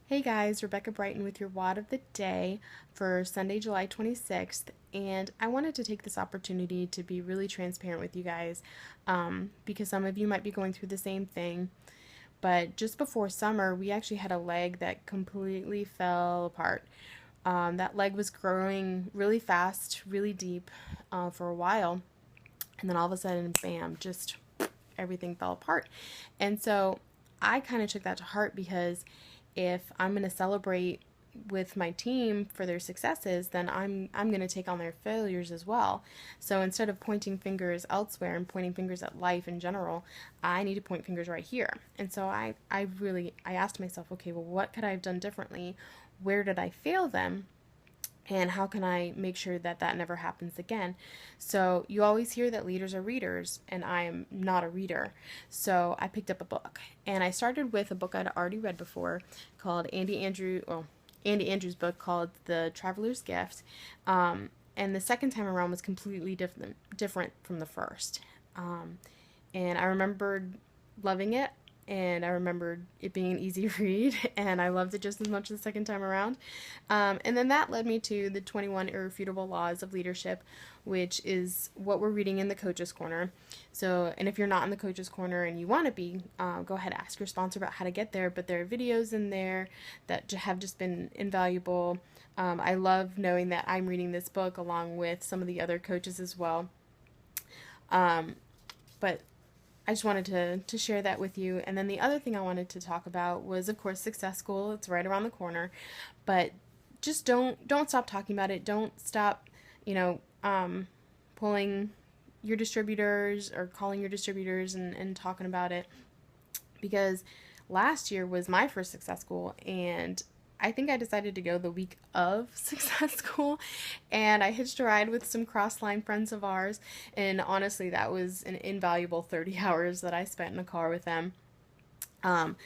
Hey guys, Rebecca Brighton with your Wad of the Day for Sunday, July 26th. And I wanted to take this opportunity to be really transparent with you guys because some of you might be going through the same thing. But just before summer, we actually had a leg that completely fell apart. That leg was growing really fast, really deep for a while. And then all of a sudden, bam, just everything fell apart. And so I kind of took that to heart because if I'm going to celebrate with my team for their successes, then I'm going to take on their failures as well. So instead of pointing fingers elsewhere and pointing fingers at life in general, I need to point fingers right here. And so I asked myself, okay, well, what could I have done differently? Where did I fail them? And how can I make sure that that never happens again? So you always hear that leaders are readers, and I am not a reader. So I picked up a book, and I started with a book I'd already read before called Andy Andrews' book called The Traveler's Gift. And the second time around was completely different from the first. And I remembered loving it, and I remembered it being an easy read, and I loved it just as much the second time around. And then that led me to the 21 Irrefutable Laws of Leadership, which is what we're reading in the Coach's Corner. So, and if you're not in the Coach's Corner and you want to be, go ahead and ask your sponsor about how to get there, but there are videos in there that have just been invaluable. I love knowing that I'm reading this book along with some of the other coaches as well. But I just wanted to share that with you. And then the other thing I wanted to talk about was, of course, Success School. It's right around the corner, but just don't stop talking about it. Don't stop, you know, pulling your distributors or calling your distributors and talking about it, because last year was my first Success School, and I think I decided to go the week of Success School, and I hitched a ride with some cross-line friends of ours, and honestly, that was an invaluable 30 hours that I spent in a car with them. Um,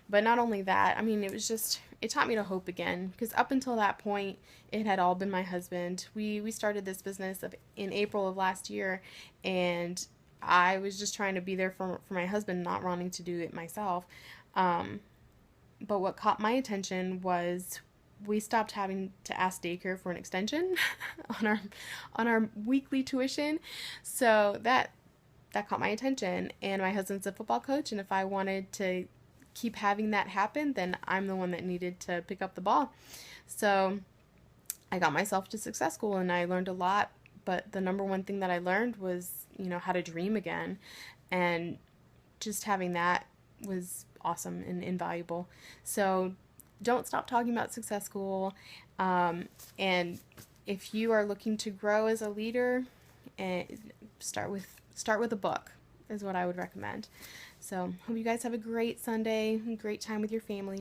but not only that, I mean, it taught me to hope again, because up until that point, it had all been my husband. We started this business in April of last year, and I was just trying to be there for my husband, not wanting to do it myself. Um, but what caught my attention was we stopped having to ask daycare for an extension on our weekly tuition. So that caught my attention, and my husband's a football coach, and if I wanted to keep having that happen, then I'm the one that needed to pick up the ball. So I got myself to Success School, and I learned a lot, but the number one thing that I learned was, how to dream again, and just having that was awesome and invaluable. So don't stop talking about Success School. And if you are looking to grow as a leader, and start with a book is what I would recommend. So hope you guys have a great Sunday, great time with your family.